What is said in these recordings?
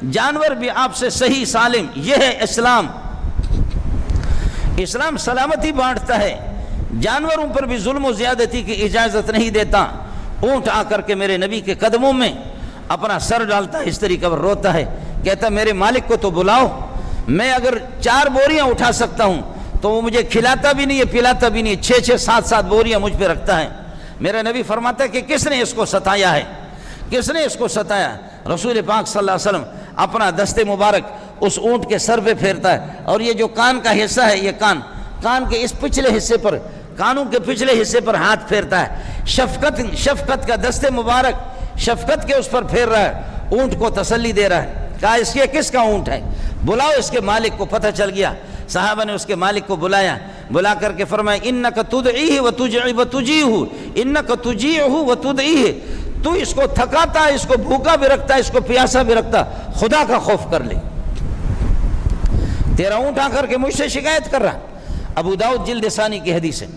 جانور بھی آپ سے صحیح سالم. یہ ہے اسلام. اسلام سلامتی بانٹتا ہے، جانوروں پر بھی ظلم و زیادتی کی اجازت نہیں دیتا. اونٹ آ کر کے میرے نبی کے قدموں میں اپنا سر ڈالتا ہے، اس طریقے پر روتا ہے، کہتا ہے میرے مالک کو تو بلاؤ، میں اگر 4 بوریاں اٹھا سکتا ہوں تو وہ مجھے کھلاتا بھی نہیں ہے، پلاتا بھی نہیں ہے، 6 7 بوریاں مجھ پہ رکھتا ہے. میرا نبی فرماتا ہے کہ کس نے اس کو ستایا ہے، کس نے اس کو ستایا؟ رسول پاک صلی اللہ علیہ وسلم اپنا دست مبارک اس اونٹ کے سر پہ پھیرتا ہے، اور یہ جو کان کا حصہ ہے، یہ کان کے اس پچھلے حصے پر، کانوں کے پچھلے حصے پر ہاتھ پھیرتا ہے. شفقت کا دست مبارک شفقت کے اس پر پھیر رہا ہے، اونٹ کو تسلی دے رہا ہے. کہا اس یہ کس کا اونٹ ہے؟ بلاؤ اس کے مالک کو. پتہ چل گیا. صحابہ نے اس کے مالک کو بلایا، بلا کر کے فرمایا انک تدعیہ وتجیہ، انک تجیہ وتدعیہ، تو اس کو تھکاتا ہے، اس کو بھوکا بھی رکھتا ہے، اس کو پیاسا بھی رکھتا، خدا کا خوف کر لے. تیرا اونٹ آ کر کے مجھ سے شکایت کر رہا. ابو داؤد جلد ثانی کی حدیث ہے.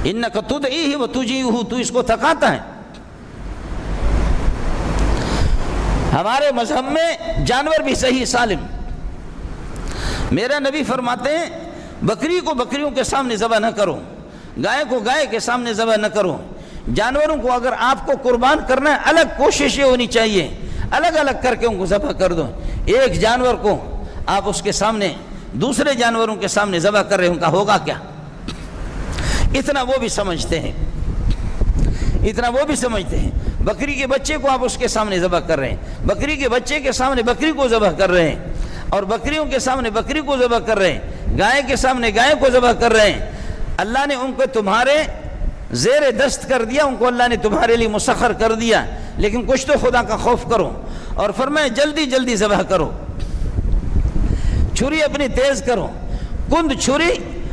انک تدعیہ وتجیہ، تو اس کو تھکاتا ہے. ہمارے مذہب میں جانور بھی صحیح سالم. میرا نبی فرماتے ہیں بکری کو بکریوں کے سامنے ذبح نہ کرو، گائے کو گائے کے سامنے ذبح نہ کرو. جانوروں کو اگر آپ کو قربان کرنا ہے، الگ کوششیں ہونی چاہیے، الگ الگ کر کے ان کو ذبح کر دو. ایک جانور کو آپ اس کے سامنے دوسرے جانوروں کے سامنے ذبح کر رہے ہیں، ان کا ہوگا کیا؟ اتنا وہ بھی سمجھتے ہیں، اتنا وہ بھی سمجھتے ہیں. بکری کے بچے کو آپ اس کے سامنے ذبح کر رہے ہیں، بکری کے بچے کے سامنے بکری کو ذبح کر رہے ہیں، اور بکریوں کے سامنے بکری کو ذبح کر رہے ہیں، گائے کے سامنے گائے کو ذبح کر رہے ہیں. اللہ نے ان کو تمہارے زیر دست کر دیا، ان کو اللہ نے تمہارے لیے مسخر کر دیا، لیکن کچھ تو خدا کا خوف کرو. اور فرمایا جلدی جلدی ذبح کرو، چھری اپنی تیز کرو. کند چھری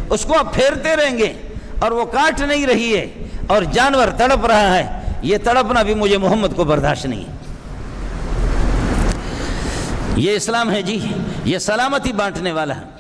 اس کو آپ پھیرتے رہیں گے اور وہ کاٹ نہیں رہی ہے اور جانور تڑپ رہا ہے. یہ تڑپنا بھی مجھے محمد کو برداشت نہیں. یہ اسلام ہے جی، یہ سلامتی بانٹنے والا ہے.